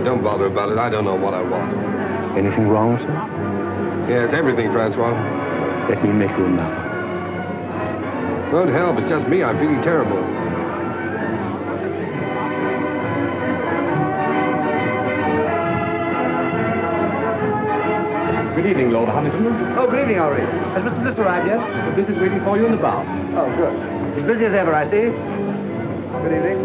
don't bother about it. I don't know what I want. Anything wrong, sir? Yes, everything, Francois. Let me make you another. Won't help. It's just me. I'm feeling terrible. Good evening, Lord Huntington. Oh, good evening, Henri. Has Mr. Bliss arrived yet? Mr. Bliss is waiting for you in the bar. Oh, good. As busy as ever, I see. Good evening.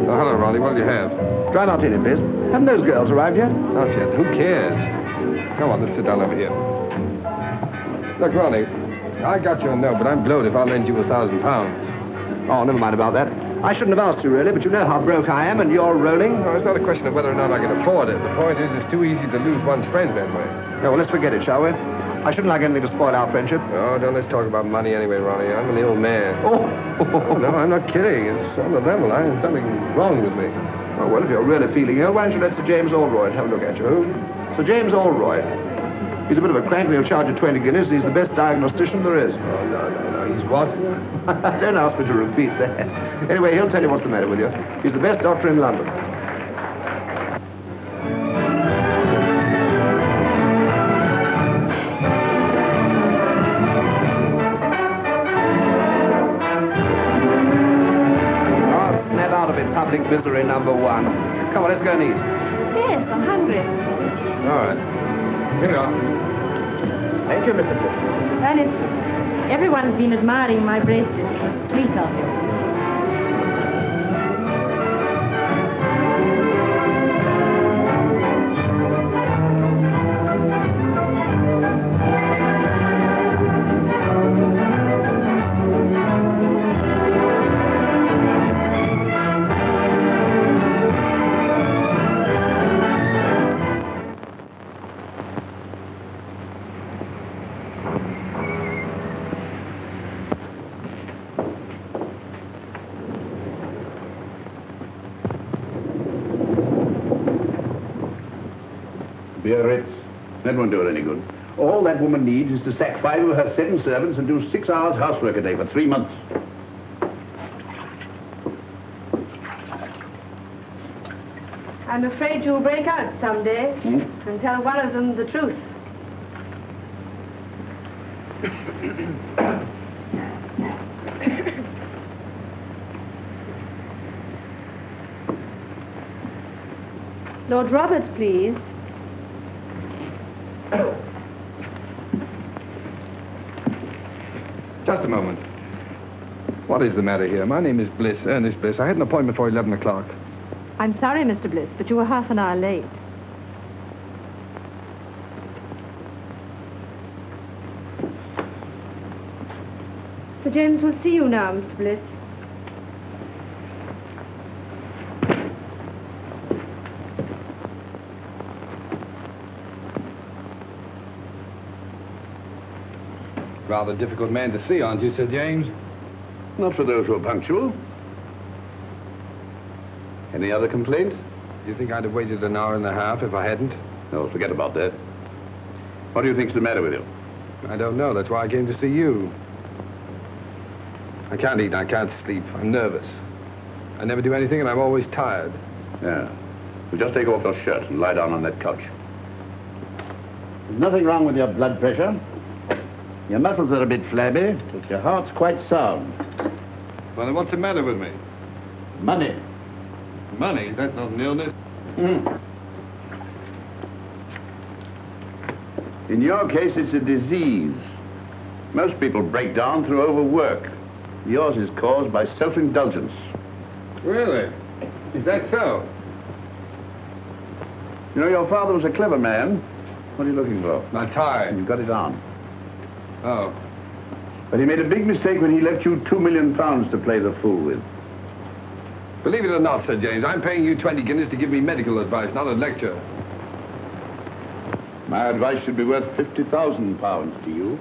Oh, hello, Ronnie. What do you have? Dry martini, please. Haven't those girls arrived yet? Not yet. Who cares? Come on, let's sit down over here. Look, Ronnie, I got your note, but I'm blowed if I'll lend you £1,000. Oh, never mind about that. I shouldn't have asked you, really, but you know how broke I am, and you're rolling. No, it's not a question of whether or not I can afford it. The point is, it's too easy to lose one's friends that way. No, well, let's forget it, shall we? I shouldn't like anything to spoil our friendship. Oh, don't let's talk about money anyway, Ronnie. I'm an ill man. Oh, No, I'm not kidding. It's on the level. There's something wrong with me. Oh, well, if you're really feeling ill, why don't you let Sir James Allroyd have a look at you? Who? Sir James Allroyd. He's a bit of a crank, and he'll charge you 20 guineas. He's the best diagnostician there is. Oh, no. He's what? Don't ask me to repeat that. Anyway, he'll tell you what's the matter with you. He's the best doctor in London. Oh, snap out of it, public misery number one. Come on, let's go and eat. Yes, I'm hungry. All right. Here you are. Thank you, Mr. Bliss. Ernest, everyone's been admiring my bracelet. It was sweet of you. Biarritz. That won't do her any good. All that woman needs is to sack 5 of her 7 servants and do 6 hours housework a day for 3 months. I'm afraid you'll break out someday and tell one of them the truth. Lord Robert, please. Just a moment. What is the matter here? My name is Bliss, Ernest Bliss. I had an appointment for 11 o'clock. I'm sorry, Mr. Bliss, but you were half an hour late. Sir James will see you now, Mr. Bliss. Rather difficult man to see, aren't you, Sir James? Not for those who are punctual. Any other complaint? Do you think I'd have waited an hour and a half if I hadn't? No, forget about that. What do you think's the matter with you? I don't know. That's why I came to see you. I can't eat. I can't sleep. I'm nervous. I never do anything, and I'm always tired. Yeah. Well, just take off your shirt and lie down on that couch. There's nothing wrong with your blood pressure. Your muscles are a bit flabby, but your heart's quite sound. Well, then what's the matter with me? Money. Money? That's not an illness. In your case, it's a disease. Most people break down through overwork. Yours is caused by self-indulgence. Really? Is that so? You know, your father was a clever man. What are you looking for? My tie. And you got it on. Oh. But he made a big mistake when he left you £2 million to play the fool with. Believe it or not, Sir James, I'm paying you 20 guineas to give me medical advice, not a lecture. My advice should be worth £50,000 to you.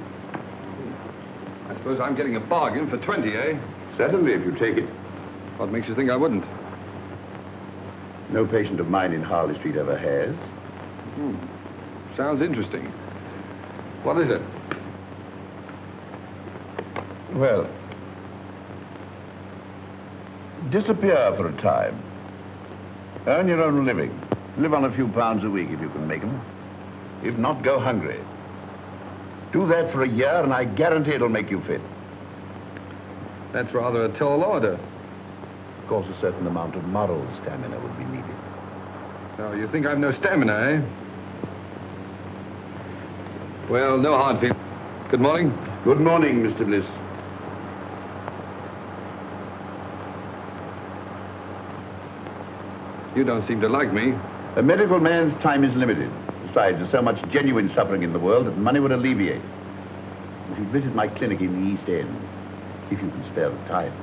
I suppose I'm getting a bargain for 20, eh? Certainly, if you take it. What makes you think I wouldn't? No patient of mine in Harley Street ever has. Sounds interesting. What is it? Well, disappear for a time. Earn your own living. Live on a few pounds a week if you can make them. If not, go hungry. Do that for a year and I guarantee it'll make you fit. That's rather a tall order. Of course, a certain amount of moral stamina would be needed. Oh, you think I've no stamina, eh? Well, no hard feelings. Good morning. Good morning, Mr. Bliss. You don't seem to like me. A medical man's time is limited. Besides, there's so much genuine suffering in the world that money would alleviate. If you visit my clinic in the East End, if you can spare the time.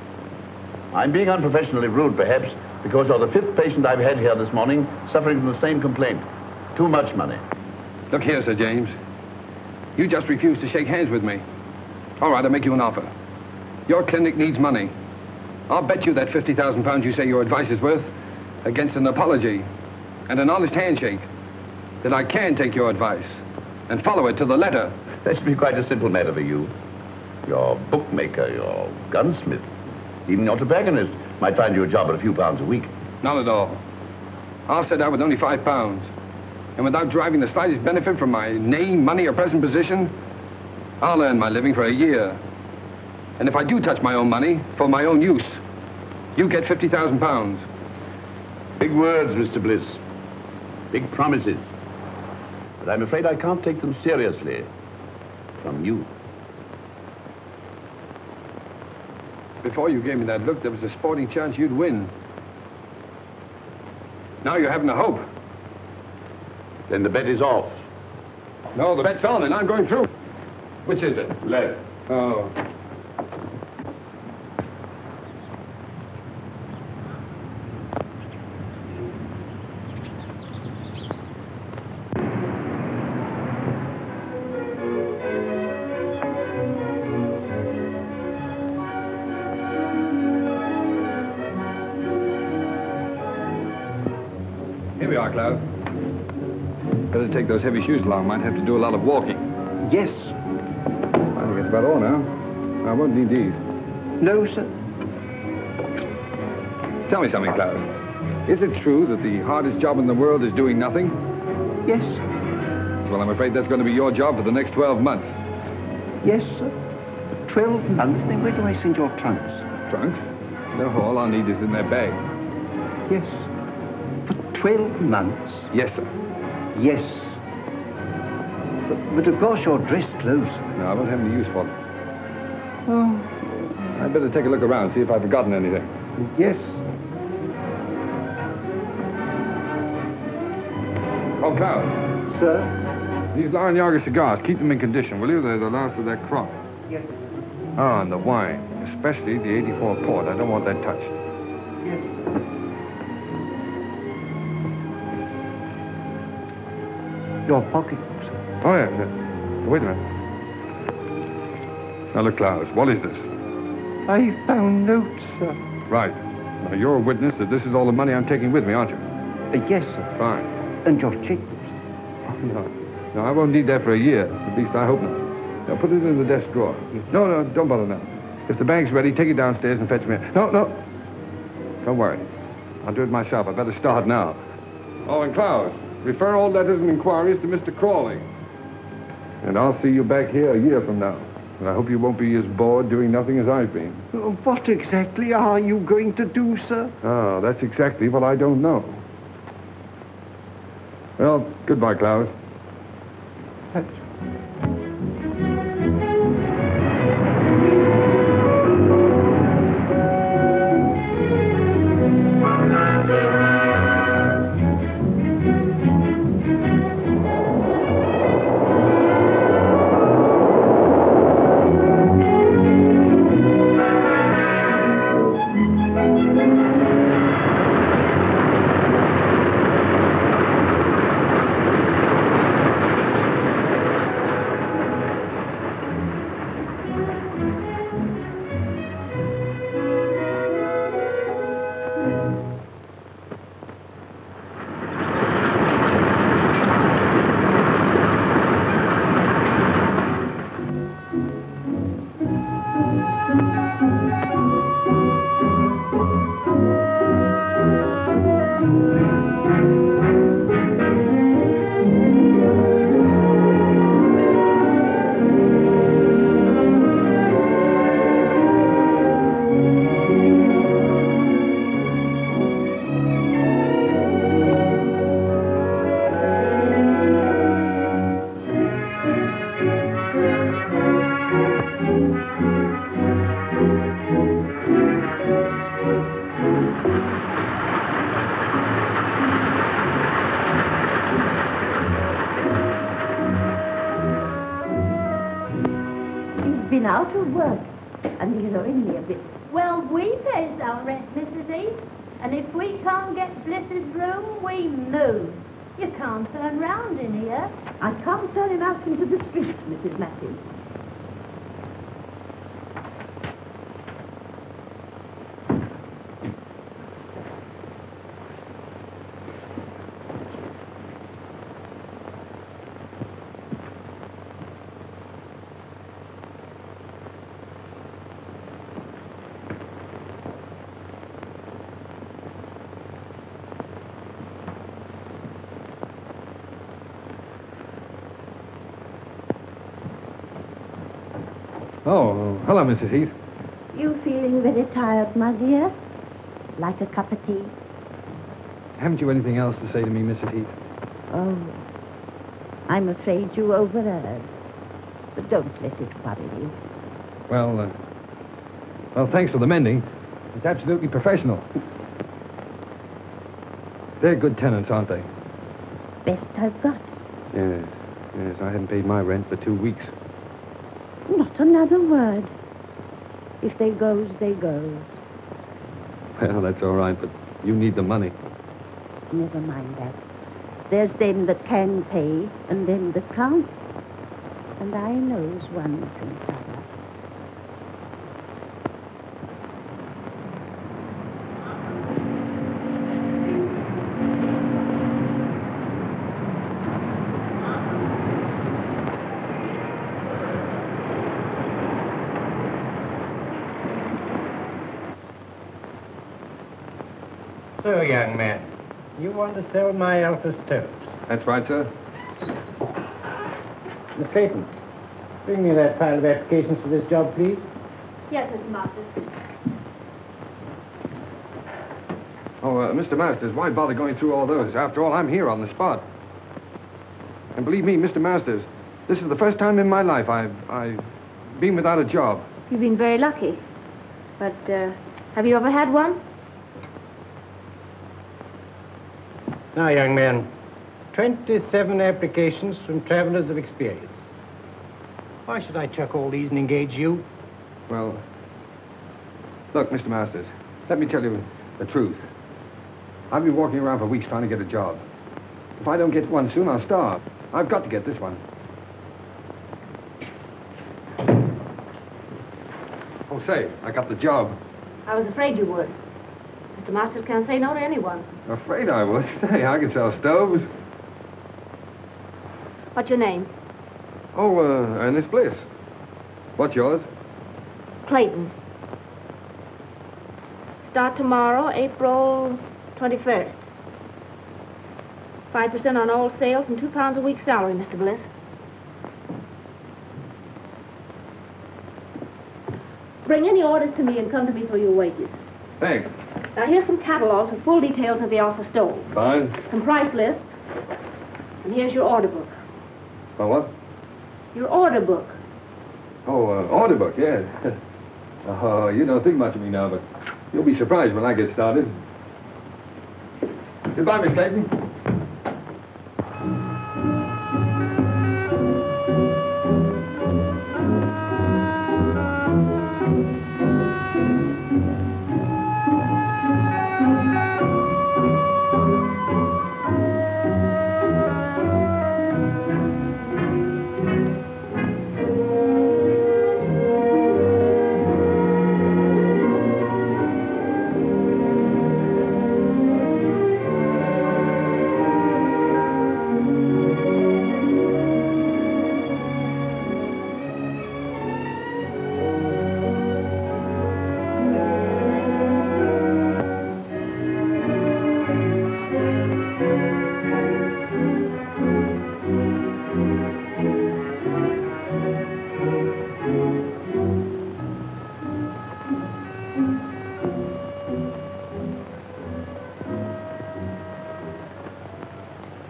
I'm being unprofessionally rude, perhaps, because you're the fifth patient I've had here this morning suffering from the same complaint. Too much money. Look here, Sir James. You just refused to shake hands with me. All right, I'll make you an offer. Your clinic needs money. I'll bet you that £50,000 you say your advice is worth against an apology and an honest handshake that I can take your advice and follow it to the letter. That should be quite a simple matter for you. Your bookmaker, your gunsmith, even your tobacconist might find you a job at a few pounds a week. Not at all. I'll set out with only £5. And without deriving the slightest benefit from my name, money, or present position, I'll earn my living for a year. And if I do touch my own money for my own use, you get £50,000. Big words, Mr. Bliss. Big promises. But I'm afraid I can't take them seriously. From you. Before you gave me that look, there was a sporting chance you'd win. Now you're having a hope. Then the bet is off. No, the bet's on, and I'm going through. Which is it? Left. Oh. Here we are, Cloud. Better take those heavy shoes along. Might have to do a lot of walking. Yes. I think that's about all now. I won't need these. No, sir. Tell me something, Cloud. Is it true that the hardest job in the world is doing nothing? Yes. Well, I'm afraid that's going to be your job for the next 12 months. Yes, sir. 12 months? Then where do I send your trunks? Trunks? No, all I'll need is in their bag. Yes. For 12 months? Yes, sir. Yes. But of course you're dressed close. No, I won't have any use for them. Oh, I'd better take a look around, see if I've forgotten anything. yes. Oh, Cloud, Sir? these Larrañaga cigars, keep them in condition, will you? They're the last of that crop. Yes. Oh, and the wine, especially the 84 port. I don't want that touched. Yes. Your pocketbook, sir. Oh, yeah. Wait a minute. Now, look, Cloud, what is this? I found notes, sir. Right. Now, you're a witness that this is all the money I'm taking with me, aren't you? Yes, sir. Fine. And your checkbooks. Oh, no. No, I won't need that for a year. At least I hope not. Now, put it in the desk drawer. No, don't bother now. If the bag's ready, take it downstairs and fetch me. No. Don't worry. I'll do it myself. I better start now. Oh, and Cloud, refer all letters and inquiries to Mr. Crawley. And I'll see you back here a year from now. And I hope you won't be as bored doing nothing as I've been. What exactly are you going to do, sir? Oh, that's exactly what I don't know. Well, goodbye, Cloud. been out of work, and he's owing me a bit. Well, we pays our rent, Mrs. Heath. And if we can't get blessed room, we move. You can't turn round in here. I can't turn him out into the street, Mrs. Matthews. Oh, hello, Mrs. Heath. You feeling very tired, my dear? Like a cup of tea? Haven't you anything else to say to me, Mrs. Heath? Oh, I'm afraid you overheard. But don't let it worry you. Well, thanks for the mending. It's absolutely professional. They're good tenants, aren't they? Best I've got. Yes, I haven't paid my rent for 2 weeks. Not another word. If they goes, they goes. Well, that's all right, but you need the money. Never mind that. There's them that can pay and them that can't. And I knows one from t'other. So, young man, you want to sell my Alpha stoves? That's right, sir. Miss Clayton, bring me that pile of applications for this job, please. Yes, Mr. Masters. Oh, Mr. Masters, why bother going through all those? After all, I'm here on the spot. And believe me, Mr. Masters, this is the first time in my life I've been without a job. You've been very lucky. But, have you ever had one? Now, young man, 27 applications from travelers of experience. Why should I chuck all these and engage you? Well, look, Mr. Masters, let me tell you the truth. I've been walking around for weeks trying to get a job. If I don't get one soon, I'll starve. I've got to get this one. Oh, say, I got the job. I was afraid you would. Mr. Masters can't say no to anyone. Afraid I would. Say, I can sell stoves. What's your name? Oh, Ernest Bliss. What's yours? Clayton. Start tomorrow, April 21st. 5% on all sales and £2 a week salary, Mr. Bliss. Bring any orders to me and come to me for your wages. Thanks. Now, here's some catalogs with full details of the Alpha stove. Fine. Some price lists. And here's your order book. Oh, what? Your order book. Oh, order book, yes. Oh, you don't think much of me now, but you'll be surprised when I get started. Goodbye, Miss Clayton.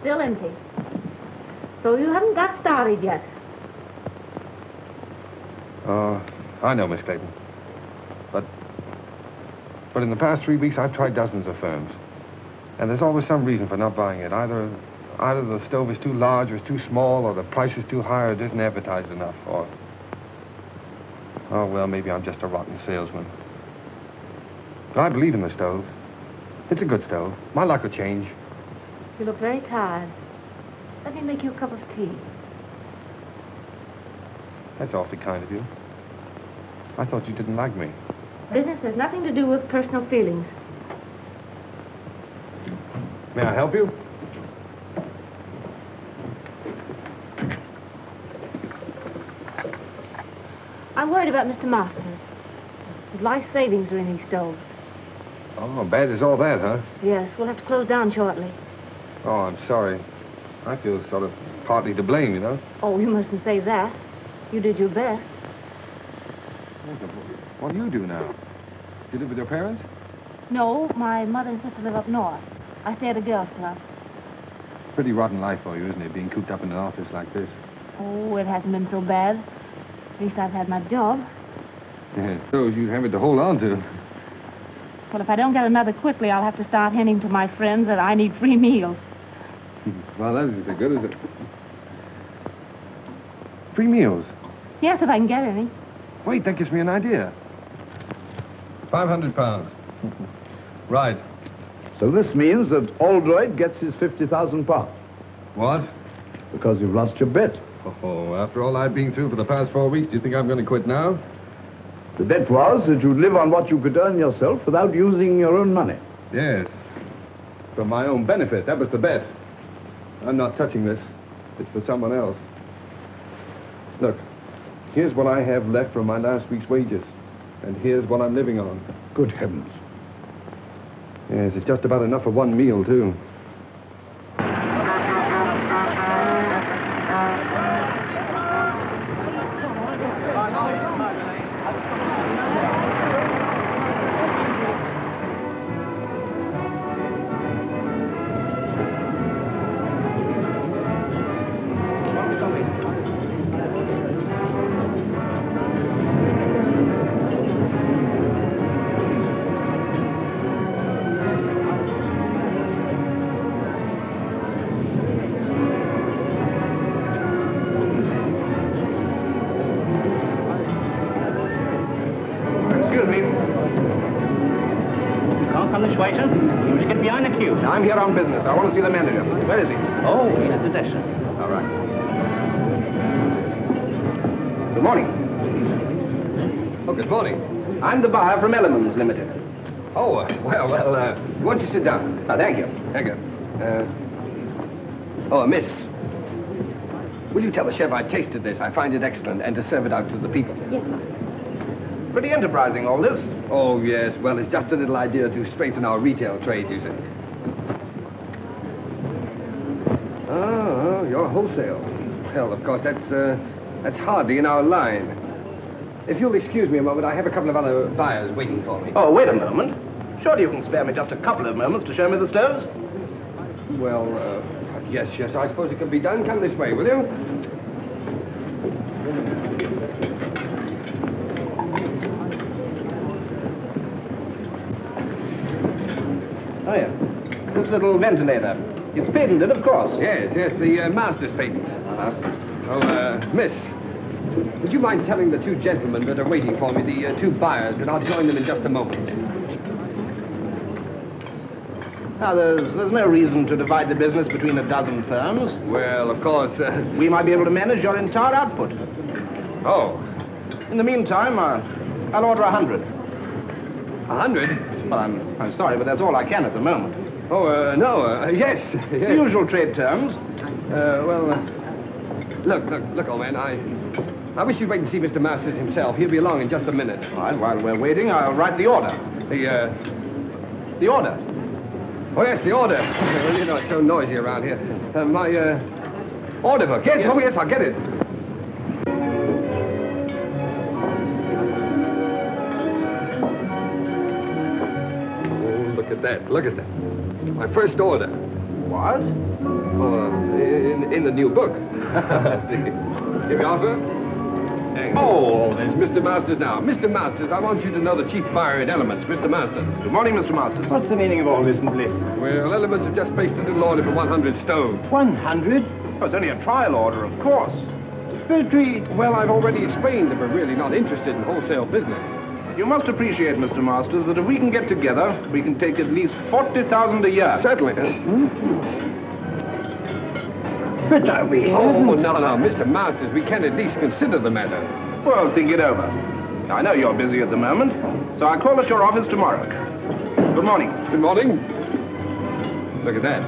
Still empty. So you haven't got started yet. I know, Miss Clayton. But in the past 3 weeks, I've tried dozens of firms. And there's always some reason for not buying it. Either the stove is too large or it's too small, or the price is too high or it isn't advertised enough, or... Oh, well, maybe I'm just a rotten salesman. But I believe in the stove. It's a good stove. My luck will change. You look very tired. Let me make you a cup of tea. That's awfully kind of you. I thought you didn't like me. Business has nothing to do with personal feelings. May I help you? I'm worried about Mr. Masters. His life savings are in these stoves. Oh, bad as all that, huh? Yes, we'll have to close down shortly. Oh, I'm sorry. I feel sort of partly to blame, you know? Oh, you mustn't say that. You did your best. What do you do now? You live with your parents? No, my mother and sister live up north. I stay at a girls' club. Pretty rotten life for you, isn't it, being cooped up in an office like this? Oh, it hasn't been so bad. At least I've had my job. Yeah, so you have it to hold on to. Well, if I don't get another quickly, I'll have to start hinting to my friends that I need free meals. Well, that isn't so good, is it? Free meals? Yes, if I can get any. Wait, that gives me an idea. 500 pounds. Right. So this means that Aldroyd gets his 50,000 pounds. What? Because you've lost your bet. Oh, after all I've been through for the past 4 weeks, do you think I'm going to quit now? The bet was that you'd live on what you could earn yourself without using your own money. Yes. For my own benefit. That was the bet. I'm not touching this. It's for someone else. Look, here's what I have left from my last week's wages. And here's what I'm living on. Good heavens. Yes, it's just about enough for one meal, too. I'm here on business. I want to see the manager. Where is he? Oh, he's at the desk, sir. All right. Good morning. Oh, good morning. I'm the buyer from Elements Limited. Oh, well, why don't you sit down? Oh, thank you. Thank you. Miss. Will you tell the chef I tasted this? I find it excellent, and to serve it out to the people. Yes, sir. Pretty enterprising, all this. Oh, yes. Well, it's just a little idea to strengthen our retail trade, you see. Oh, you're wholesale. Well, of course, that's hardly in our line. If you'll excuse me a moment, I have a couple of other buyers waiting for me. Oh, wait a moment. Surely you can spare me just a couple of moments to show me the stoves? Well, yes, I suppose it can be done. Come this way, will you? Oh, yeah. This little ventilator. It's patented, of course. Yes, the master's patent. Miss, would you mind telling the two gentlemen that are waiting for me, the two buyers, that I'll join them in just a moment? Now, there's no reason to divide the business between a dozen firms. Well, of course, we might be able to manage your entire output. Oh. In the meantime, I'll order 100. 100? Well, I'm sorry, but that's all I can at the moment. Oh, no, yes. The usual trade terms. Look, old man, I wish you'd wait and see Mr. Masters himself. He'll be along in just a minute. All right, while we're waiting, I'll write the order. The order? Oh, yes, the order. Well, you know, it's so noisy around here. My order book. Yes, oh, yes, I'll get it. Oh, look at that. My first order. What? Oh, in the new book. Here we are, sir. Oh, there's Mr. Masters now. Mr. Masters, I want you to know the chief buyer at Elements, Mr. Masters. Good morning, Mr. Masters. What's the meaning of all this, Bliss? Well, Elements have just placed a little order for 100 stoves. 100? Oh, it's only a trial order, of course. Petrie. Well, I've already explained that we're really not interested in wholesale business. You must appreciate, Mr. Masters, that if we can get together, we can take at least 40,000 a year. Certainly. But are we? Oh, no, Mr. Masters, we can at least consider the matter. Well, think it over. I know you're busy at the moment, so I'll call at your office tomorrow. Good morning. Good morning. Look at that.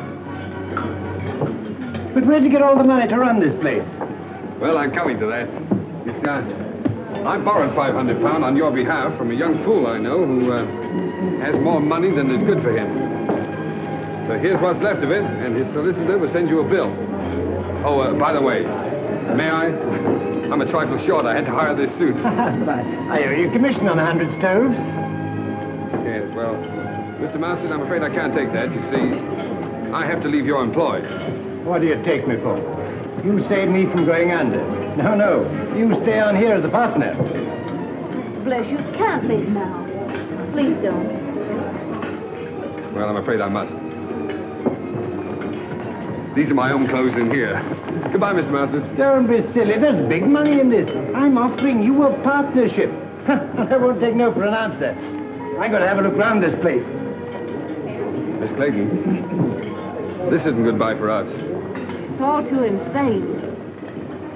But where'd you get all the money to run this place? Well, I'm coming to that. I borrowed £500 on your behalf from a young fool I know who has more money than is good for him. So here's what's left of it, and his solicitor will send you a bill. Oh, by the way, may I? I'm a trifle short. I had to hire this suit. I owe you commission on 100 stoves. Yes, well, Mr. Masters, I'm afraid I can't take that. You see, I have to leave your employ. What do you take me for? You saved me from going under. No, you stay on here as a partner. Bless you, can't leave now. Please don't. Well, I'm afraid I must. These are my own clothes in here. Goodbye, Mr. Masters. Don't be silly. There's big money in this. I'm offering you a partnership. I won't take no for an answer. I'm going to have a look round this place. Miss Clayton, this isn't goodbye for us. It's all too insane.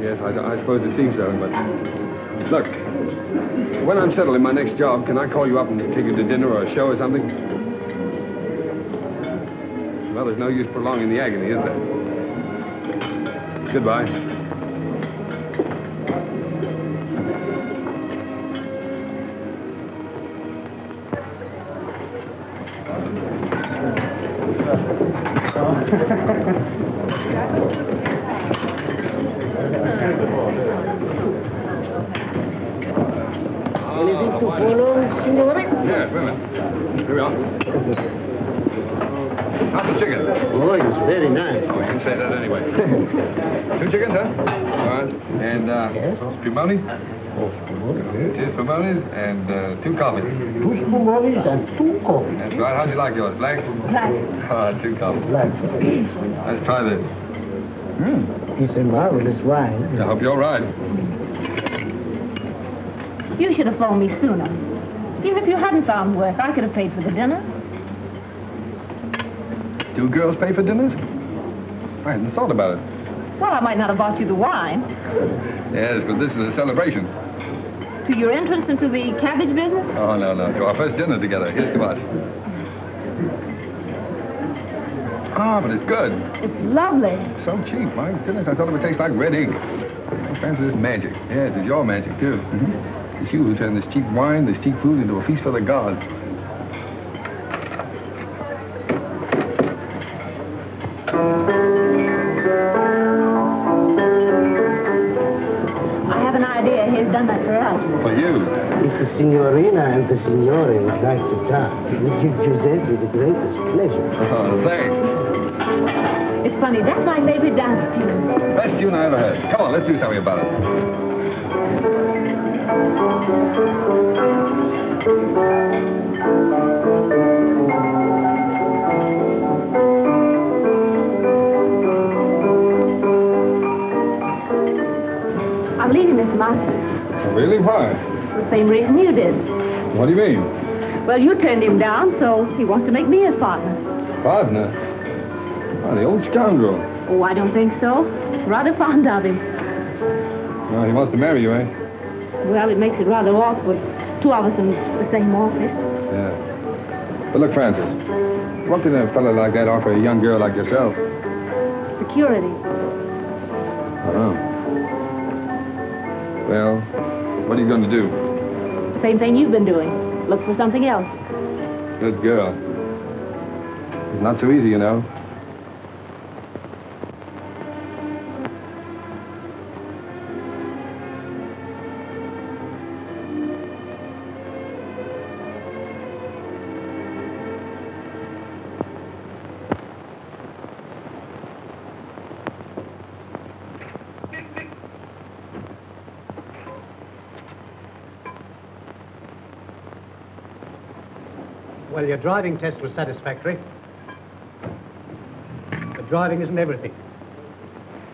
Yes, I suppose it seems so, but... Look, when I'm settled in my next job, can I call you up and take you to dinner or a show or something? Well, there's no use prolonging the agony, is there? Goodbye. Anything to follow, signore? Yeah, wait a minute. Here we are. How's the chicken? Oh, it's very nice. Oh, you can say that anyway. 2 chickens, huh? All right. And, spumoni? Oh, spumoni. 2 spumonis and 2 coffees. 2 spumonis and 2 coffees. That's right. How'd you like yours? Black? Black. 2 coffees. Black. Let's try this. It's a marvelous wine. I hope you're right. You should have phoned me sooner. Even if you hadn't found work, I could have paid for the dinner. 2 girls pay for dinners? I hadn't thought about it. Well, I might not have bought you the wine. Yes, but this is a celebration. To your entrance into the cabbage business? Oh, no. To our first dinner together. Here's to us. Ah, but it's good. It's lovely. So cheap. My goodness, I thought it would taste like red ink. I fancy this magic. Yes, it's your magic, too. It's you who turned this cheap wine, this cheap food into a feast for the gods. I have an idea. He's done that for us. For you. If the signorina and the signore would like to dance, it would give Giuseppe the greatest pleasure. Oh, thanks. It's funny. That's my favorite dance tune. Best tune I ever heard. Come on, let's do something about it. I'm leaving, Mr. Masters. Really? Why? For the same reason you did. What do you mean? Well, you turned him down, so he wants to make me his partner. Partner? Oh, the old scoundrel. Oh, I don't think so. Rather fond of him. Oh, he wants to marry you, eh? Well, it makes it rather awkward. 2 of us in the same office. Yeah. But look, Francis, what can a fellow like that offer a young girl like yourself? Security. Oh. Well, what are you going to do? Same thing you've been doing. Look for something else. Good girl. It's not so easy, you know. Well, your driving test was satisfactory. But driving isn't everything.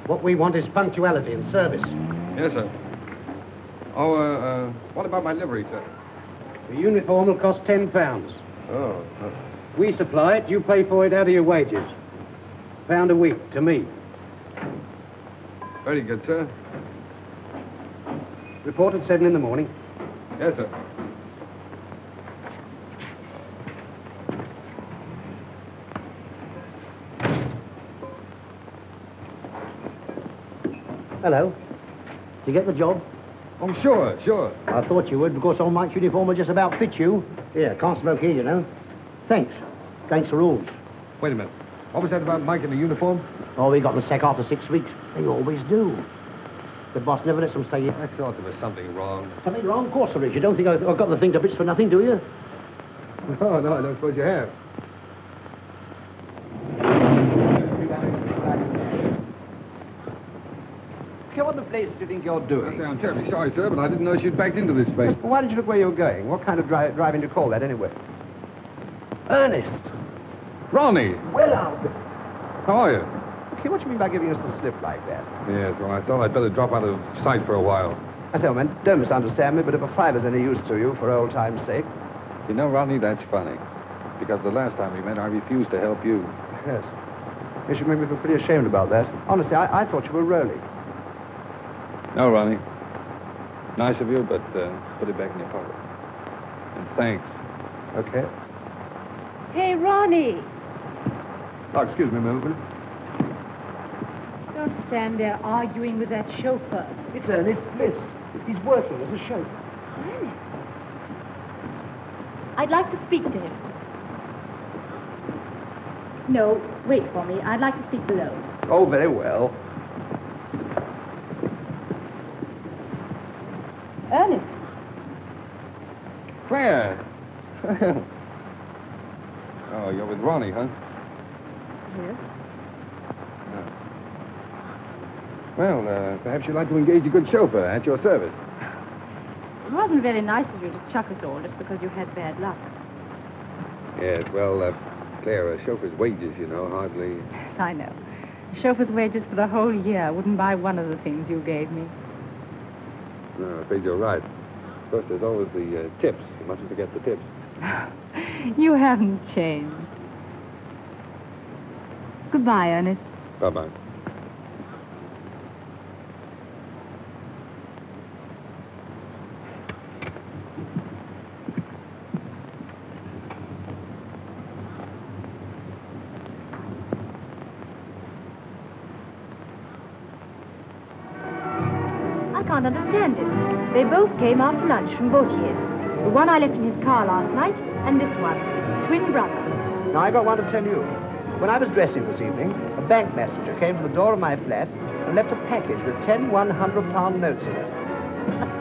What we want is punctuality and service. Yes, sir. Oh, what about my livery, sir? The uniform will cost £10. Oh. We supply it, you pay for it out of your wages. £1 a week to me. Very good, sir. Report at 7 in the morning. Yes, sir. Hello. Did you get the job? Oh, sure. I thought you would, because old Mike's uniform will just about fit you. Here, can't smoke here, you know. Thanks. Against the rules. Wait a minute. What was that about Mike in the uniform? Oh, we got the sack after 6 weeks. They always do. The boss never lets them stay here. I thought there was something wrong. Something wrong? Of course there is. You don't think I've got the thing to bits for nothing, do you? No, I don't suppose you have. What the place do you think you're doing? I say, I'm terribly sorry, sir, but I didn't know she'd backed into this space. Well, why did you look where you were going? What kind of driving do you call that, anyway? Ernest! Ronnie! Well, out. How are you? Okay, what do you mean by giving us the slip like that? Yes, well, I thought I'd better drop out of sight for a while. I say, old man, don't misunderstand me, but if a fiver's any use to you, for old time's sake. You know, Ronnie, that's funny. Because the last time we met, I refused to help you. Yes. You should make me feel pretty ashamed about that. Honestly, I thought you were rolling. No, Ronnie. Nice of you, but put it back in your pocket. And thanks. Okay. Hey, Ronnie. Oh, excuse me a moment, will you? Don't stand there arguing with that chauffeur. It's Ernest Bliss. He's working as a chauffeur. Ernest? I'd like to speak to him. No, wait for me. I'd like to speak below. Oh, very well. Ernest. Claire! Oh, you're with Ronnie, huh? Yes. Well, perhaps you'd like to engage a good chauffeur at your service. It wasn't very nice of you to chuck us all just because you had bad luck. Yes, well, Claire, a chauffeur's wages, you know, hardly... I know. A chauffeur's wages for the whole year wouldn't buy one of the things you gave me. No, I'm afraid you're right. Of course, there's always the tips. You mustn't forget the tips. You haven't changed. Goodbye, Ernest. Bye-bye. I can't understand it. They both came after lunch from Vautier's. The one I left in his car last night, and this one, his twin brother. Now, I got one to tell you. When I was dressing this evening, a bank messenger came to the door of my flat and left a package with 10 £100 notes in it.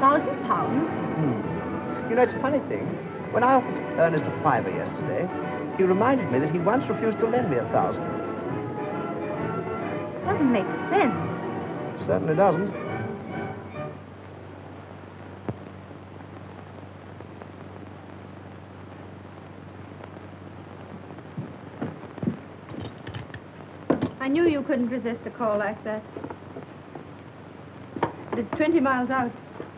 £1,000? You know, it's a funny thing. When I offered Ernest a fiver yesterday, he reminded me that he once refused to lend me 1,000. Doesn't make sense. Certainly doesn't. I knew you couldn't resist a call like that. But it's 20 miles out.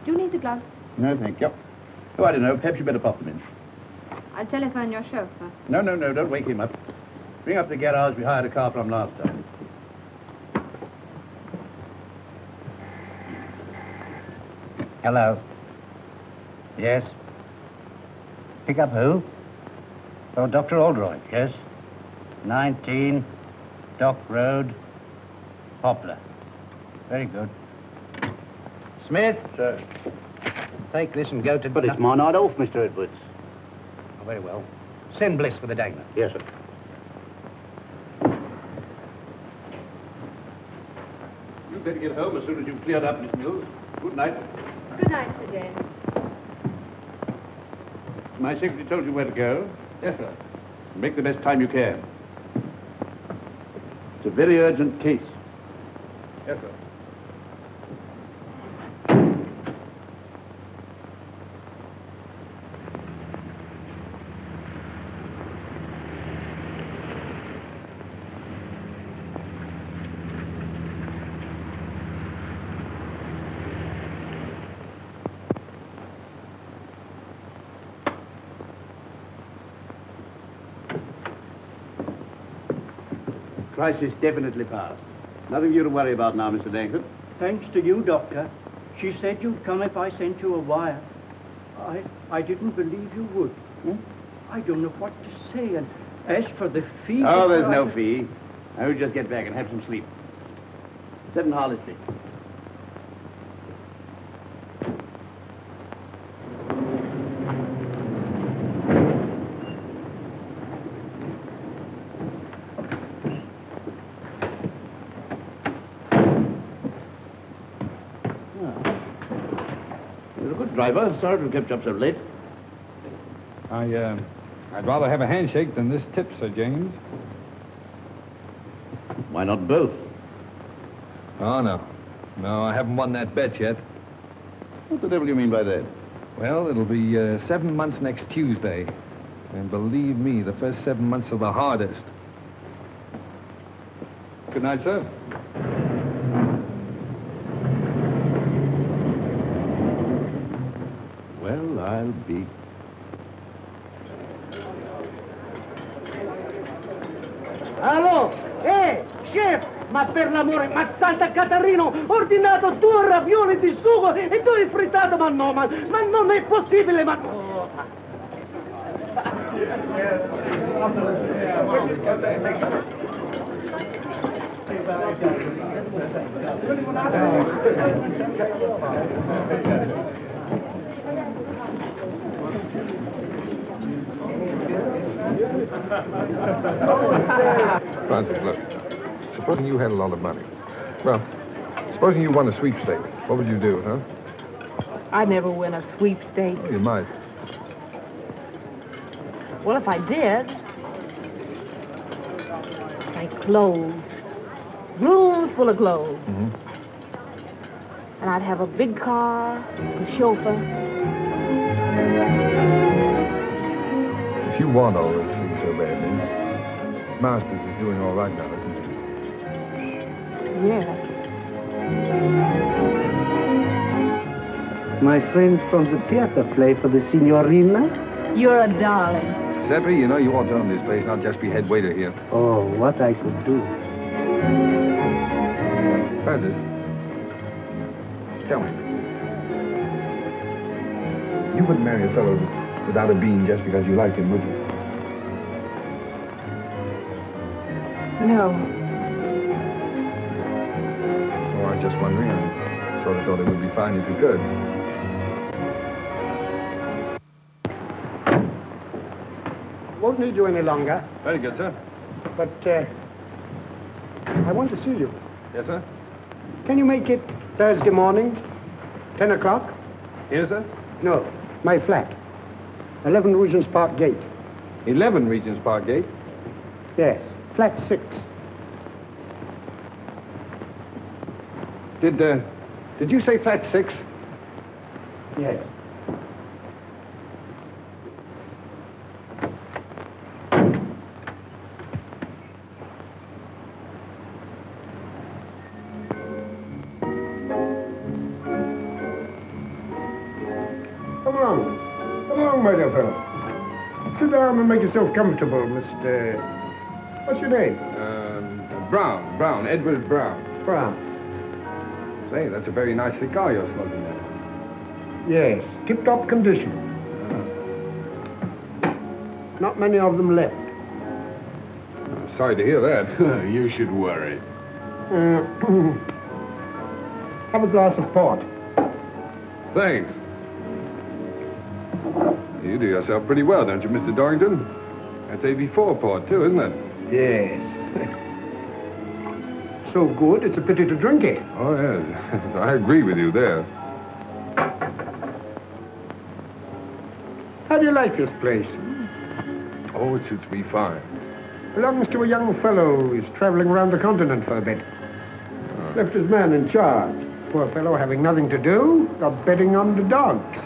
Do you need the gloves? No, thank you. Oh, I don't know. Perhaps you better pop them in. I'll telephone your chauffeur. No, don't wake him up. Bring up the garage we hired a car from last time. Hello. Yes? Pick up who? Oh, Dr. Oldroyd, yes? 19 Dock Road, Poplar. Very good. Smith? Sir. Take this and go to... But it's my night off, Mr. Edwards. Oh, very well. Send Bliss for the dagger. Yes, sir. You'd better get home as soon as you've cleared up, Miss Mills. Good night. Good night, Sir James. My secretary told you where to go. Yes, sir. Make the best time you can. It's a very urgent case. Yes, sir. Crisis definitely passed. Nothing for you to worry about now, Mr. Dankford. Thanks to you, Doctor. She said you'd come if I sent you a wire. I didn't believe you would. I don't know what to say, and as for the fee... Oh, there's no fee. I would just get back and have some sleep. Sit in Harley Street. You're a good driver. Sorry to have kept you up so late. I'd rather have a handshake than this tip, Sir James. Why not both? Oh, no. No, I haven't won that bet yet. What the devil do you mean by that? Well, it'll be 7 months next Tuesday. And believe me, the first 7 months are the hardest. Good night, sir. Well, I'll be... Allo? Chef! Ma per l'amore, ma Santa Catarino, ordinato 2 ravioli di sugo e 2 frittato, ma no, ma non è possibile, ma... Oh. Francis, look. Supposing you had a lot of money. Well, supposing you won a sweepstake, what would you do, huh? I'd never win a sweepstake. Oh, you might. Well, if I did, like clothes. Rooms full of clothes. Mm-hmm. And I'd have a big car, a chauffeur. If you want all those things so badly, Masters is doing all right now, isn't he? Yes. My friends from the theater play for the signorina? You're a darling. Seppi, you know you ought to own this place, not just be head waiter here. Oh, what I could do. Francis, tell me. You wouldn't marry a fellow without a bean just because you liked him, would you? No. Oh, I was just wondering. I sort of thought it would be fine if you could. Won't need you any longer. Very good, sir. But, I want to see you. Yes, sir? Can you make it Thursday morning, 10 o'clock? Here, sir? No, my flat. 11 Regent's Park Gate. 11 Regent's Park Gate? Yes, flat 6. Did you say flat 6? Yes. Come along, my dear fellow. Sit down and make yourself comfortable, Mr... What's your name? Brown, Edward Brown. Brown. Say, that's a very nice cigar you're smoking there. Yes, tip-top condition. Not many of them left. I'm sorry to hear that. You should worry. Have a glass of port. Thanks. You do yourself pretty well, don't you, Mr. Dorrington? That's AB4 port, too, isn't it? Yes. So good, it's a pity to drink it. Oh, yes. I agree with you there. How do you like this place? Oh, it suits me fine. Belongs to a young fellow who's traveling around the continent for a bit. Left his man in charge. Poor fellow having nothing to do, got betting on the dogs.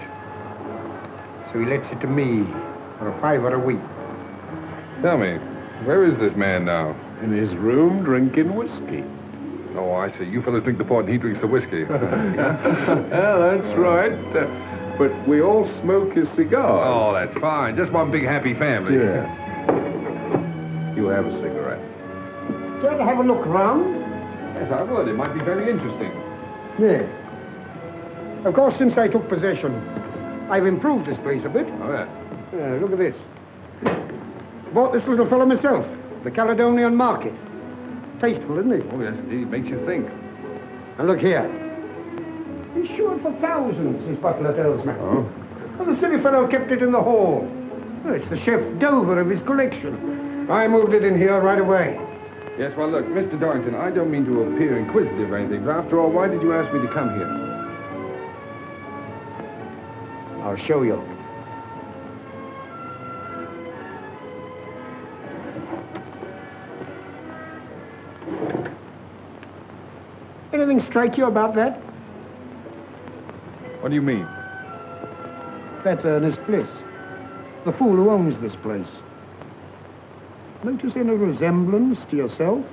So he lets it to me for a $5 a week. Tell me, where is this man now? In his room, drinking whiskey. Oh, I see. You fellas drink the port and he drinks the whiskey. Yeah, that's right. But we all smoke his cigars. Oh, that's fine. Just one big happy family. Yeah. You have a cigarette. Care to have a look round? Yes, I would. It might be very interesting. Yeah. Of course, since I took possession, I've improved this place a bit. Oh, yeah. Look at this. Bought this little fellow myself, the Caledonian Market. Tasteful, isn't it? Oh, yes, indeed. Makes you think. And look here. Insured for thousands, his butler tells me. Oh? Well, the silly fellow kept it in the hall. Well, it's the chef d'oeuvre of his collection. I moved it in here right away. Yes, well, look, Mr. Dorrington, I don't mean to appear inquisitive or anything, but after all, why did you ask me to come here? I'll show you. Anything strike you about that? What do you mean? That's Ernest Bliss, the fool who owns this place. Notice any resemblance to yourself?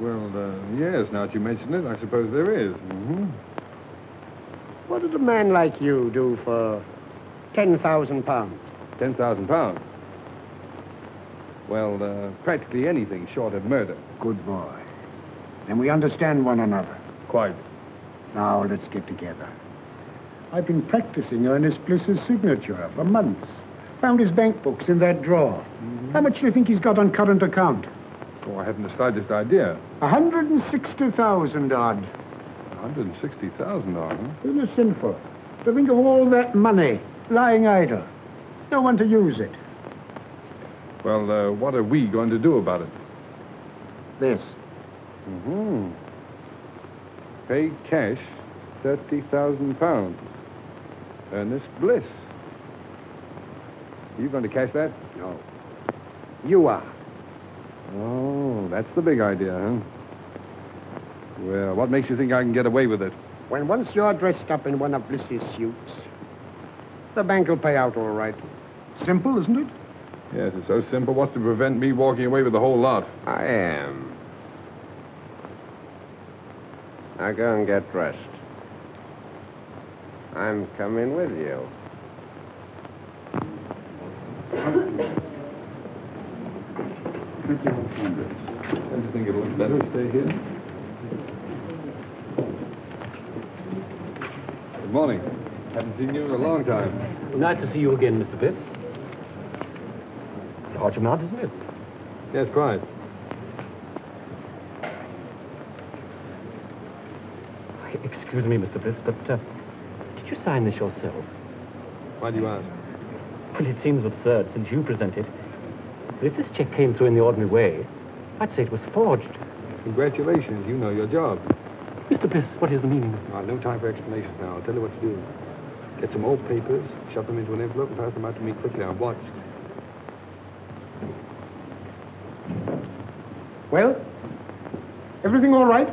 Well, yes, now that you mention it, I suppose there is. Mm-hmm. What did a man like you do for £10,000? £10,000? Well, practically anything short of murder. Good boy. Then we understand one another. Quite. Now, let's get together. I've been practicing Ernest Bliss's signature for months. Found his bank books in that drawer. Mm-hmm. How much do you think he's got on current account? Oh, I haven't the slightest idea. 160,000 odd. 160,000 odd, huh? Isn't it sinful to think of all that money lying idle? No one to use it. Well, what are we going to do about it? This. Mm-hmm. Pay cash £30,000. Ernest Bliss. You going to cash that? No. You are. Oh, that's the big idea, huh? Well, what makes you think I can get away with it? When once you're dressed up in one of Bliss's suits, the bank will pay out all right. Simple, isn't it? Yes, it's so simple. What's to prevent me walking away with the whole lot? I am. Now go and get dressed. I'm coming with you. Don't you think it looks better to stay here? Good morning. Haven't seen you in a long time. Nice to see you again, Mr. Bliss. Large amount, isn't it? Yes, quite. Excuse me, Mr. Bliss, but did you sign this yourself? Why do you ask? Well, it seems absurd since you presented. But if this check came through in the ordinary way, I'd say it was forged. Congratulations. You know your job. Mr. Bliss, what is the meaning? No time for explanations now. I'll tell you what to do. Get some old papers, shove them into an envelope, and pass them out to me quickly. I'm watched. Well, everything all right?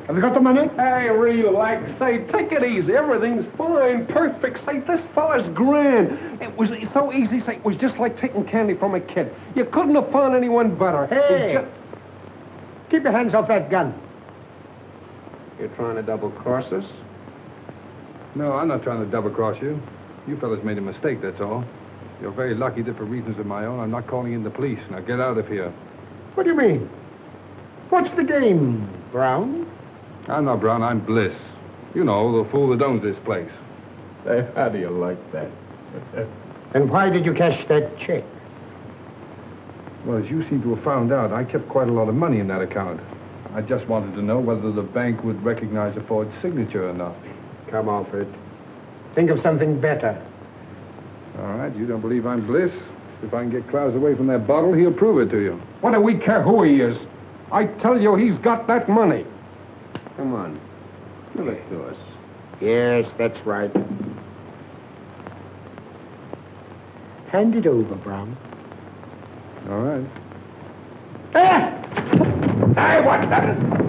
Have you got the money? Hey, relax. Say, take it easy. Everything's fine, perfect. Say, this fella's grand. It was so easy. Say, it was just like taking candy from a kid. You couldn't have found anyone better. Hey! Keep your hands off that gun. You're trying to double-cross us? No, I'm not trying to double-cross you. You fellas made a mistake, that's all. You're very lucky that for reasons of my own, I'm not calling in the police. Now get out of here. What do you mean? What's the game, Brown? I'm not Brown, I'm Bliss. You know, the fool that owns this place. Hey, how do you like that? And why did you cash that check? Well, as you seem to have found out, I kept quite a lot of money in that account. I just wanted to know whether the bank would recognize a forged signature or not. Come off it. Think of something better. All right, you don't believe I'm Bliss? If I can get Klaus away from that bottle, he'll prove it to you. What do we care who he is? I tell you, he's got that money. Come on. Give it to us. Yes, that's right. Hand it over, Brown. All right. Hey! Hey, what's that?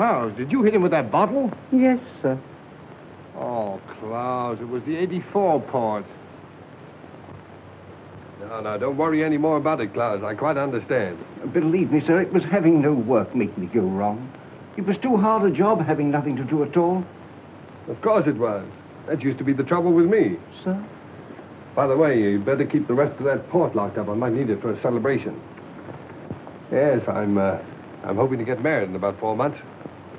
Clowes, did you hit him with that bottle? Yes, sir. Oh, Clowes, it was the 84 port. No, don't worry any more about it, Clowes. I quite understand. Believe me, sir, it was having no work make me go wrong. It was too hard a job having nothing to do at all. Of course it was. That used to be the trouble with me. Sir? By the way, you'd better keep the rest of that port locked up. I might need it for a celebration. Yes, I'm hoping to get married in about 4 months.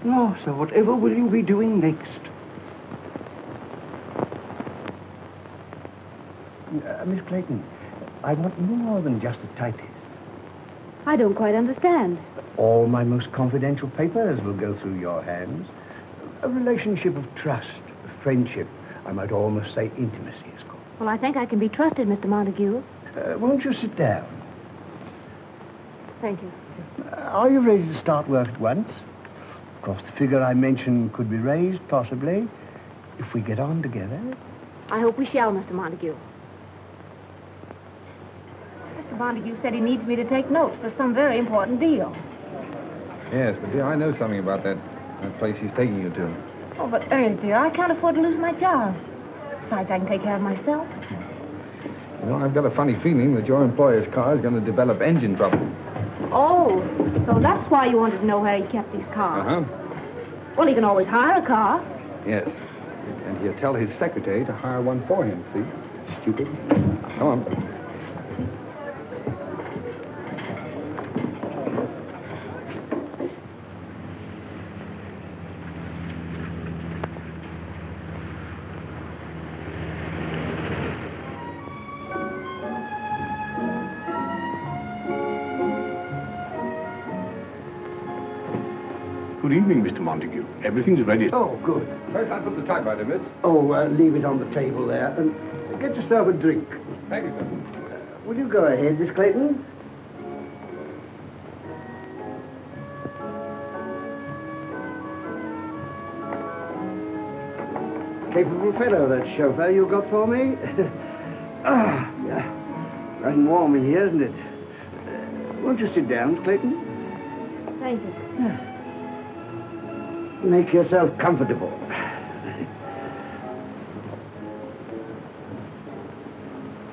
No, sir, whatever will you be doing next? Miss Clayton, I want more than just a typist. I don't quite understand. All my most confidential papers will go through your hands. A relationship of trust, of friendship, I might almost say intimacy is called. Well, I think I can be trusted, Mr. Montague. Won't you sit down? Thank you. Are you ready to start work at once? Of course, the figure I mentioned could be raised, possibly, if we get on together. I hope we shall, Mr. Montague. Mr. Montague said he needs me to take notes for some very important deal. Yes, but dear, I know something about that place he's taking you to. Oh, but Ernest, dear, I can't afford to lose my job. Besides, I can take care of myself. You know, I've got a funny feeling that your employer's car is going to develop engine trouble. Oh, so that's why you wanted to know where he kept these cars. Uh-huh. Well, he can always hire a car. Yes. And he'll tell his secretary to hire one for him, see? Stupid. Come on. Good evening, Mr. Montague. Everything's ready. Oh, good. First, I put the typewriter, miss. Oh, leave it on the table there. And get yourself a drink. Thank you, sir. Will you go ahead, Miss Clayton? Capable fellow, that chauffeur you got for me. Yeah. Nice and warm in here, isn't it? Won't you sit down, Clayton? Thank you. Make yourself comfortable.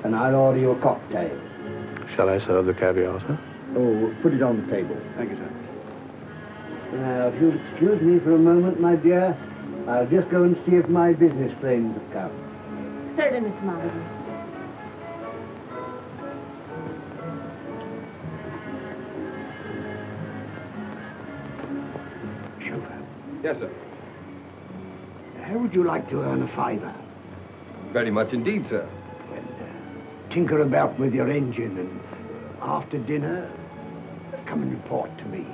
And I'll order you a cocktail. Shall I serve the caviar, sir? Oh, put it on the table. Thank you, sir. Now, if you'll excuse me for a moment, my dear, I'll just go and see if my business friends have come. Certainly, Mr. Montague. Chauffeur, Yes, sir. how would you like to earn a fiver? Very much indeed, sir. Tinker about with your engine, and after dinner, come and report to me.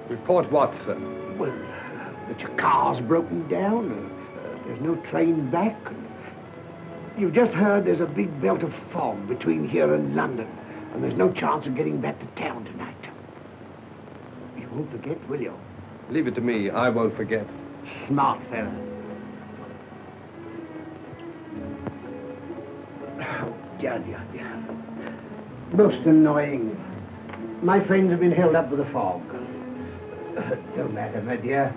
Report what, sir? Well, that your car's broken down, and there's no train back. And you've just heard there's a big belt of fog between here and London, and there's no chance of getting back to town tonight. You won't forget, will you? Leave it to me. I won't forget. Smart fella. Dear. Most annoying. My friends have been held up with the fog. No matter, my dear.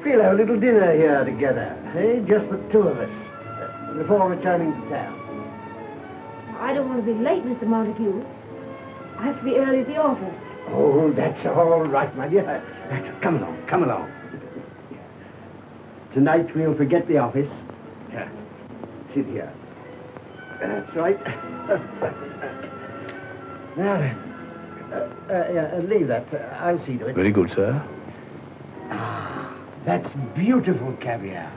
We'll have a little dinner here together, eh? Just the two of us, before returning to town. I don't want to be late, Mr. Montague. I have to be early at the office. Oh, that's all right, my dear. Come along. Tonight we'll forget the office. Sit here. That's right. Now then, leave that. I'll see to it. Very good, sir. That's beautiful caviar.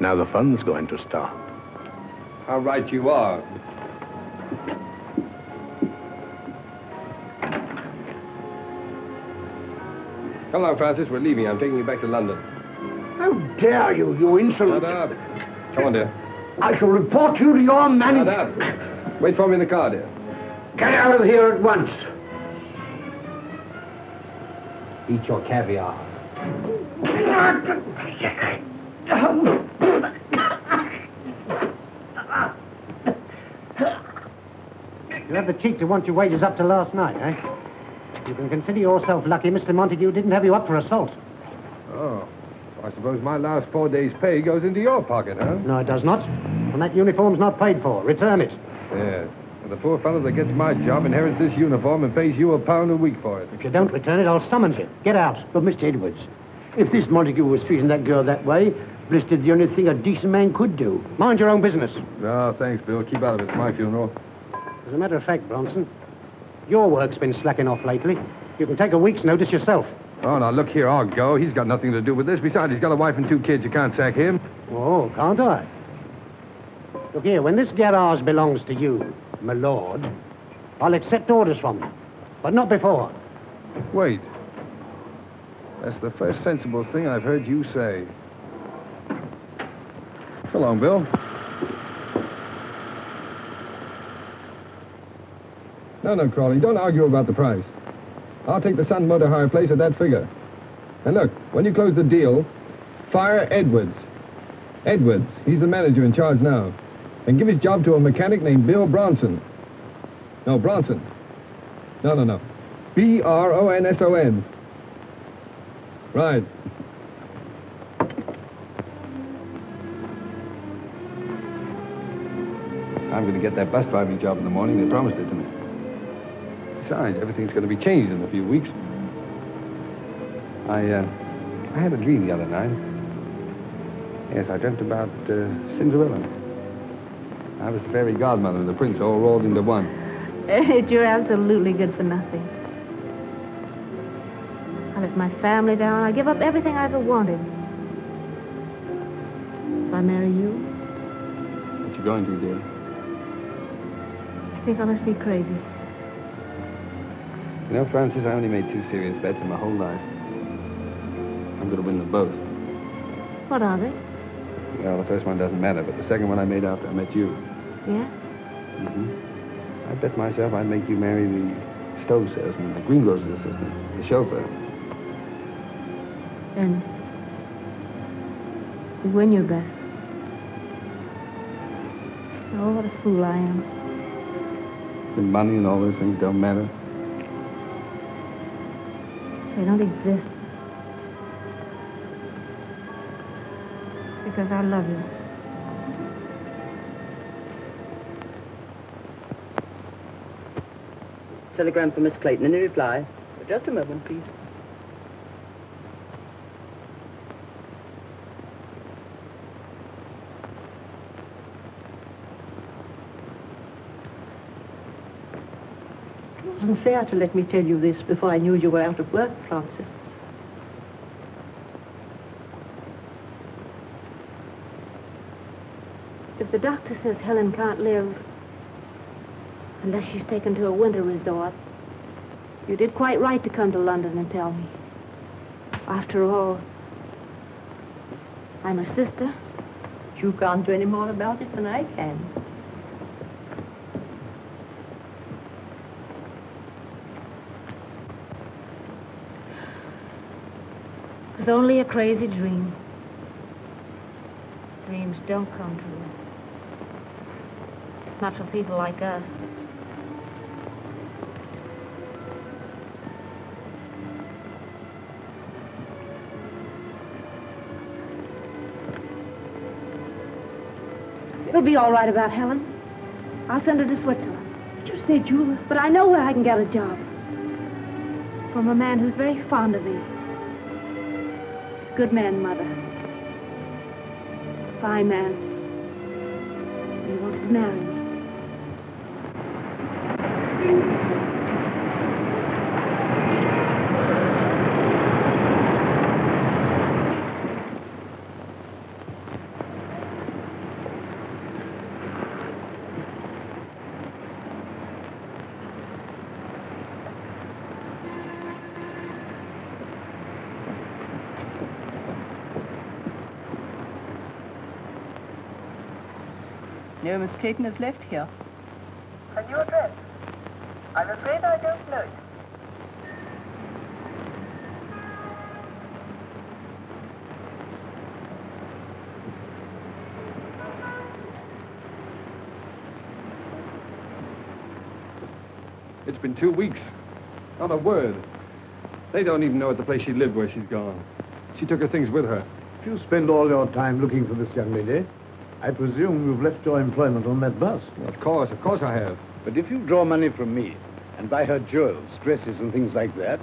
Now the fun's going to start. How right you are. Come along, Francis. We're leaving. I'm taking you back to London. How dare you, you insolent... Shut up. Come on, dear. I shall report you to your manager. Shut up. Wait for me in the car, dear. Get out of here at once. Eat your caviar. You had the cheek to want your wages up to last night, eh? You can consider yourself lucky Mr. Montague didn't have you up for assault. Oh. I suppose my last 4 days' pay goes into your pocket, huh? No, it does not. And that uniform's not paid for. Return it. Yeah. And the poor fellow that gets my job inherits this uniform and pays you £1 a week for it. If you don't return it, I'll summons you. Get out. But, Mr. Edwards, if this Montague was treating that girl that way, Bliss did the only thing a decent man could do. Mind your own business. No, thanks, Bill. Keep out of it. It's my funeral. As a matter of fact, Bronson, your work's been slacking off lately. You can take a week's notice yourself. Oh, now, look here. I'll go. He's got nothing to do with this. Besides, he's got a wife and 2 kids. You can't sack him. Oh, can't I? Look here, when this garage belongs to you, my lord, I'll accept orders from you. But not before. Wait. That's the first sensible thing I've heard you say. So long, Bill. No, Crawley, don't argue about the price. I'll take the Sun Motor Hire place at that figure. And look, when you close the deal, fire Edwards. Edwards, he's the manager in charge now. And give his job to a mechanic named Bill Bronson. No, Bronson. No. Bronson. Right. I'm going to get that bus driving job in the morning. They promised it to me. Besides, everything's going to be changed in a few weeks. I had a dream the other night. Yes, I dreamt about Cinderella. I was the fairy godmother and the prince all rolled into one. You're absolutely good for nothing. I let my family down. I give up everything I ever wanted. If I marry you, What you going to, dear? I think I must be crazy. You know, Francis, I only made 2 serious bets in my whole life. I'm going to win them both. What are they? Well, the first one doesn't matter, but the second one I made after I met you. Yeah? Mm-hmm. I bet myself I'd make you marry the stove salesman, the greengrocer's assistant, the chauffeur. And you win your bet. Oh, what a fool I am. The money and all those things don't matter. They don't exist. Because I love you. Telegram for Miss Clayton. Any reply? Just a moment, please. It wasn't fair to let me tell you this before I knew you were out of work, Francis. If the doctor says Helen can't live unless she's taken to a winter resort, you did quite right to come to London and tell me. After all, I'm her sister. You can't do any more about it than I can. It was only a crazy dream. Dreams don't come true. Not for people like us. It'll be all right about Helen. I'll send her to Switzerland. But you said you were... But I know where I can get a job. From a man who's very fond of me. He's a good man, Mother. Fine man. He wants to marry me. No, Miss Clayton has left here. A new address? I'm afraid I don't know it. It's been 2 weeks. Not a word. They don't even know at the place she lived where she's gone. She took her things with her. If you spend all your time looking for this young lady, I presume you've left your employment on that bus. Of course I have. But if you draw money from me and buy her jewels, dresses, and things like that,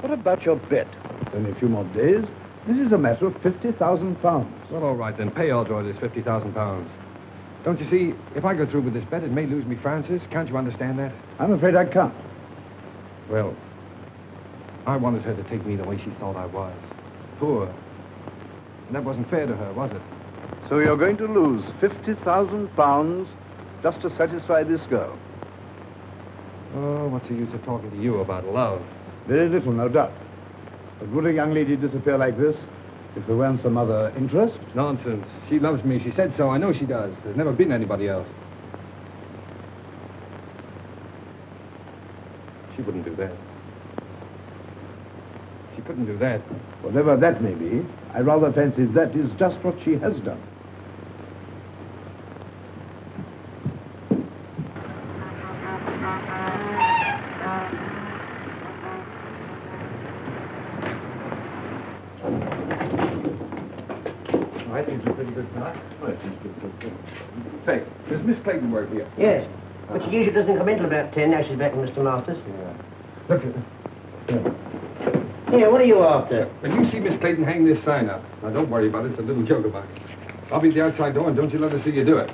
what about your bet? It's only a few more days. This is a matter of £50,000. Well, all right, then pay Aldroyd his £50,000. Don't you see, if I go through with this bet, it may lose me Francis. Can't you understand that? I'm afraid I can't. Well, I wanted her to take me the way she thought I was. Poor. And that wasn't fair to her, was it? So you're going to lose £50,000 just to satisfy this girl? Oh, what's the use of talking to you about love? Very little, no doubt. But would a young lady disappear like this if there weren't some other interest? Nonsense. She loves me. She said so. I know she does. There's never been anybody else. She wouldn't do that. She couldn't do that. Whatever that may be, I rather fancy that is just what she has done. I think it's a pretty good start. Say, does Miss Clayton work here? Yes, but she usually doesn't come in till about 10. Now she's back with Mr. Masters. Yeah. Look, Here, what are you after? when you see Miss Clayton hang this sign up, now don't worry about it, it's a little joke about it. I'll be at the outside door and don't you let her see you do it.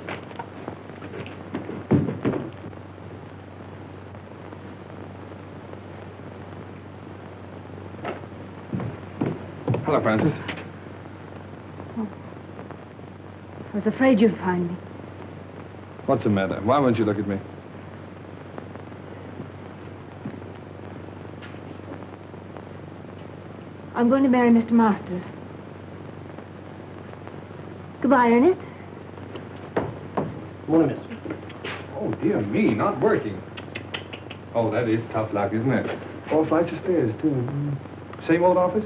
Hello, Francis. I was afraid you'd find me. What's the matter? Why won't you look at me? I'm going to marry Mr. Masters. Goodbye, Ernest. Morning, miss. Oh, dear me, not working. Oh, that is tough luck, isn't it? 4 flights of stairs, too. Same old office?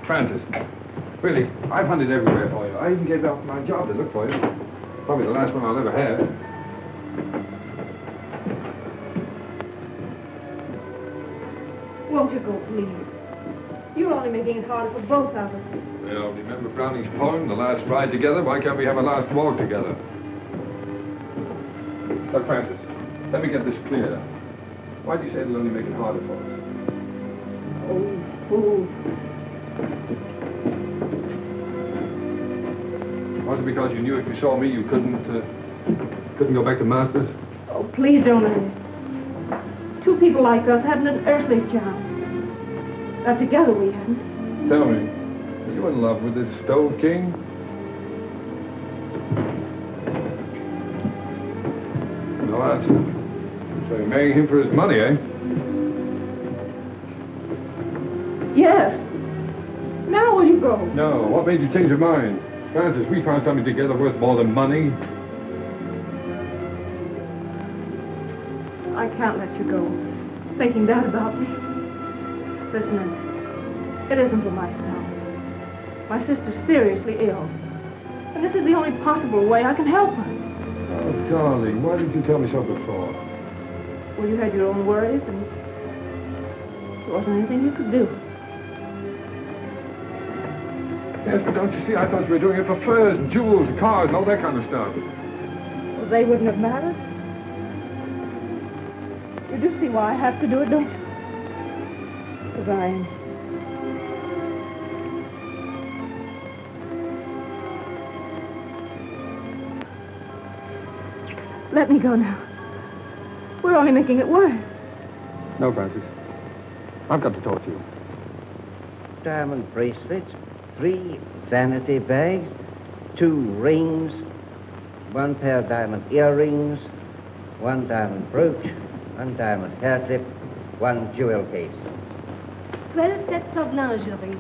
Francis, really, I've hunted everywhere for you. I even gave up my job to look for you. Probably the last one I'll ever have. Won't you go, please? You're only making it harder for both of us. Well, remember Browning's poem, The Last Ride Together? Why can't we have a last walk together? Look, Francis, let me get this clear. Why do you say it'll only make it harder for us? Oh, fool. Was it because you knew if you saw me you couldn't go back to Masters? Oh, please don't, Ernest. Two people like us haven't an earthly chance. Not together we haven't. Tell me, are you in love with this Stove King? No answer. So you're marrying him for his money, eh? Yes. Now will you go? No. What made you change your mind? Francis, we found something together worth more than money. I can't let you go. Thinking that about me. Listen, Ernest. It isn't for myself. My sister's seriously ill. And this is the only possible way I can help her. Oh, darling, why didn't you tell me so before? Well, you had your own worries, and there wasn't anything you could do. Yes, but don't you see, I thought you were doing it for furs and jewels and cars and all that kind of stuff. Well, they wouldn't have mattered. You do see why I have to do it, don't you? Goodbye, Ernest. Let me go now. We're only making it worse. No, Francis. I've got to talk to you. Diamond bracelets, 3 vanity bags, 2 rings, 1 pair of diamond earrings, 1 diamond brooch, 1 diamond hair clip, 1 jewel case. 12 sets of lingerie.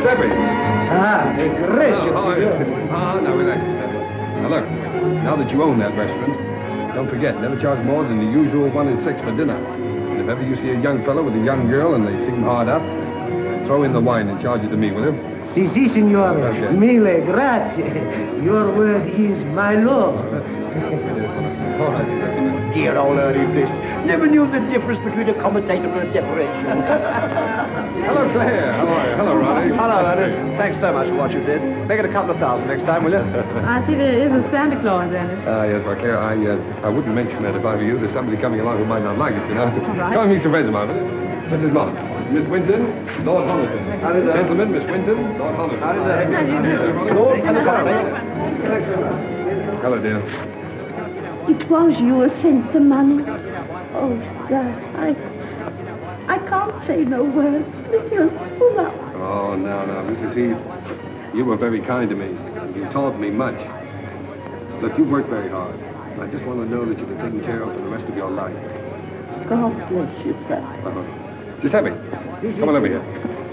Giuseppe! Ah, gracious. Now relax, Giuseppe. Now look, now that you own that restaurant, don't forget, never charge more than the usual 1 and 6 for dinner. And if ever you see a young fellow with a young girl and they seem hard up, throw in the wine and charge it to me, will you? Si, signore. Okay. Mille grazie. Your word is my law. All right, gentlemen. Dear old Ernie Bliss. Never knew the difference between a commentator and a decoration. Hello, Claire. How are you? Hello, Ronnie. Hello, Ernest. Thanks so much for what you did. Make it a couple of thousand next time, will you? I see there is a Santa Claus, Ernest. Yes, well, Claire, I wouldn't mention that if I were you. There's somebody coming along who might not like it, you know. All right. Come and meet some friends of mine, will you? Mrs. Mott, Miss Winton, Lord Homerton. Gentlemen, Miss Winton, Lord Homerton. Lord Homerton. Hello, dear. It was you who sent the money. Oh, sir, I can't say no words. You're full up. Oh, no, Mrs. Heath. You were very kind to me. You taught me much. Look, you worked very hard. I just want to know that you've been taken care of for the rest of your life. God bless you, sir. Giuseppe, come on over here.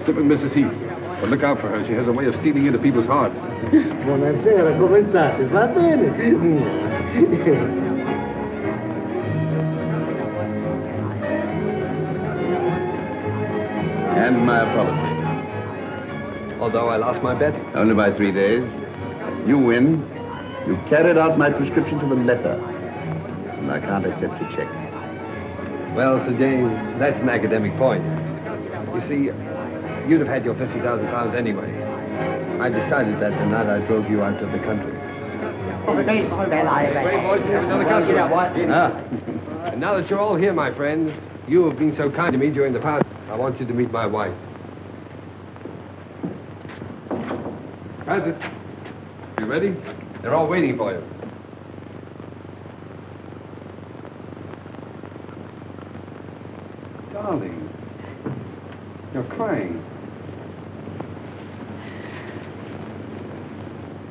Sit with Mrs. Heath. But look out for her. She has a way of stealing into people's hearts. Buonasera, come state? Va bene? And my apology. Although I lost my bet. Only by 3 days. You win. You carried out my prescription to the letter. And I can't accept your check. Well, Sir James, that's an academic point. You see, you'd have had your £50,000 anyway. I decided that the night I drove you out to the country. And now that you're all here, my friends, you have been so kind to me during the past, I want you to meet my wife. Francis, you ready? They're all waiting for you. Darling, you're crying.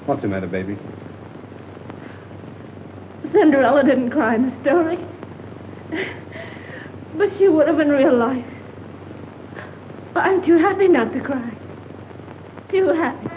What's the matter, baby? Cinderella didn't cry in the story. But she would have in real life. I'm too happy not to cry. Too happy.